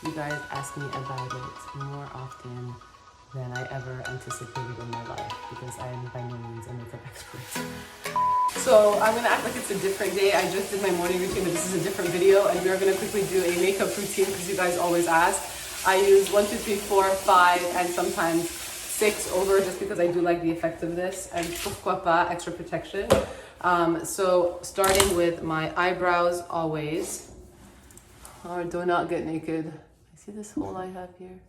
you guys ask me about it more often than I ever anticipated in my life, because I am by no means a makeup expert. So I'm gonna act like it's a different day. I just did my morning routine, but this is a different video, and we are gonna quickly do a makeup routine because you guys always ask. I use 1, 2, 3, 4, 5, and sometimes 6 over, just because I do like the effect of this, and pourquoi pas extra protection. So starting with my eyebrows always. Or do not get naked. See this hole I have here?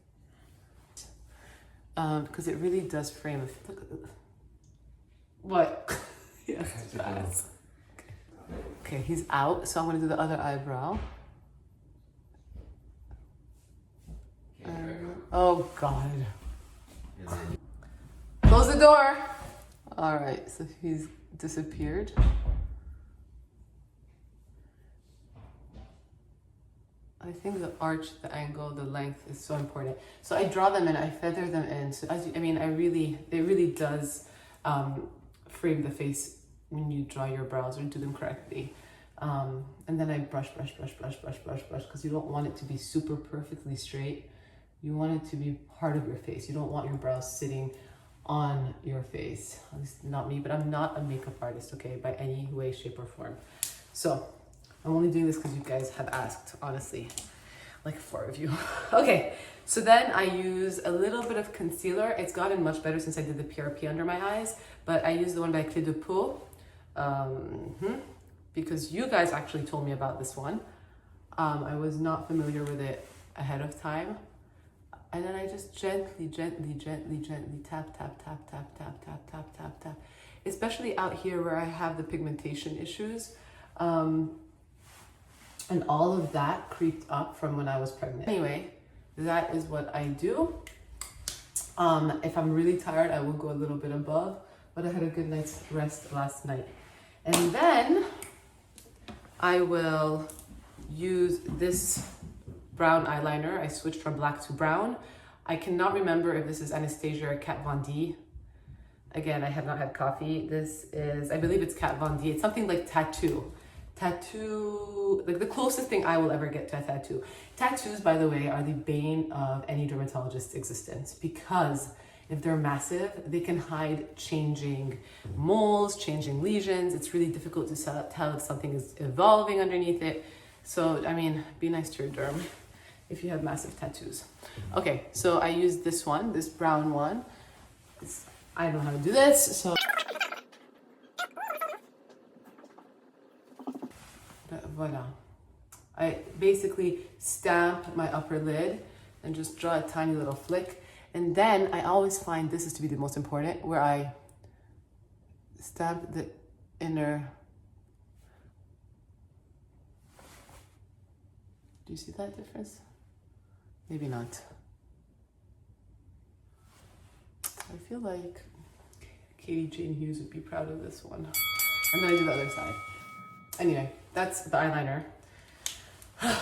Because it really does frame. Look at what? Yes, it's fast. Okay, he's out, so I'm gonna do the other eyebrow. Oh God. Close the door. All right, so he's disappeared. I think the arch, the angle, the length is so important. So I draw them in, I feather them in. So it really does frame the face when you draw your brows or do them correctly. And then I brush, because you don't want it to be super perfectly straight. You want it to be part of your face. You don't want your brows sitting on your face. At least not me, but I'm not a makeup artist, okay, by any way, shape, or form. So I'm only doing this because you guys have asked, honestly, like 4 of you. Okay, so then I use a little bit of concealer. It's gotten much better since I did the PRP under my eyes, but I use the one by Clé de Peau, because you guys actually told me about this one. I was not familiar with it ahead of time. And then I just gently tap. Especially out here where I have the pigmentation issues. And all of that creeped up from when I was pregnant. Anyway, that is what I do. If I'm really tired, I will go a little bit above, but I had a good night's rest last night. And then I will use this brown eyeliner. I switched from black to brown. I cannot remember if this is Anastasia or Kat Von D. Again, I have not had coffee. This is, I believe it's Kat Von D. It's something like tattoo. Tattoo, like the closest thing I will ever get to a tattoo. Tattoos, by the way, are the bane of any dermatologist's existence, because if they're massive, they can hide changing moles, changing lesions. It's really difficult to tell if something is evolving underneath it. So, I mean, be nice to your derm if you have massive tattoos. Okay, so I use this one, this brown one. I don't know how to do this, so. Voila. I basically stamp my upper lid and just draw a tiny little flick. And then I always find this is to be the most important, where I stamp the inner. Do you see that difference? Maybe not. I feel like Katie Jane Hughes would be proud of this one. And then I do the other side. Anyway, that's the eyeliner.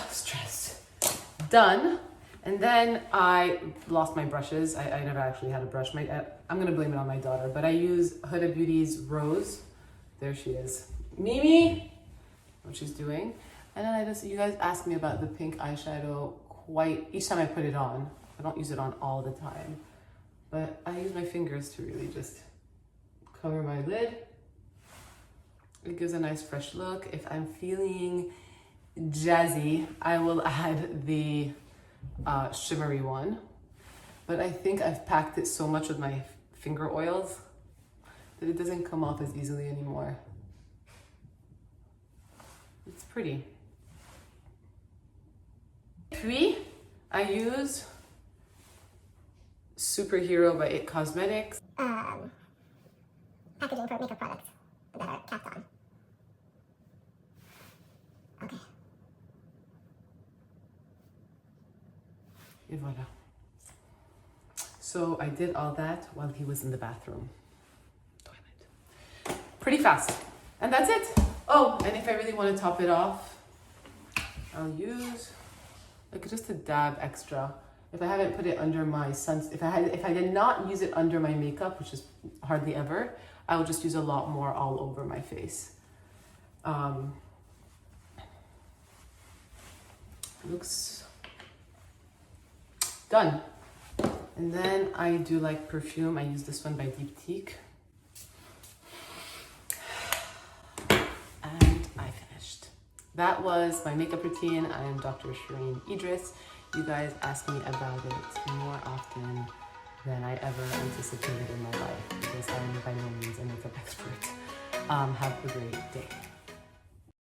Stressed. Done. And then I lost my brushes. I never actually had a brush. I'm gonna blame it on my daughter, but I use Huda Beauty's Rose. There she is. Mimi, what she's doing. And then you guys ask me about the pink eyeshadow each time I put it on. I don't use it on all the time, but I use my fingers to really just cover my lid. It gives a nice fresh look. If I'm feeling jazzy, I will add the shimmery one. But I think I've packed it so much with my finger oils that it doesn't come off as easily anymore. It's pretty. Puis, I use Superhero by It Cosmetics. Packaging for makeup products that are capped on. Okay. Et voilà. So I did all that while he was in the bathroom. Toilet. Pretty fast. And that's it. Oh, and if I really want to top it off, I'll use like just a dab extra. If I haven't put it under my if I did not use it under my makeup, which is hardly ever, I will just use a lot more all over my face. Looks done. And then I do like perfume. I use this one by Deep Teak. And I finished. That was my makeup routine. I am Dr. Shereene Idriss. You guys ask me about it more often than I ever anticipated in my life because I am by no means a makeup expert. Have a great day.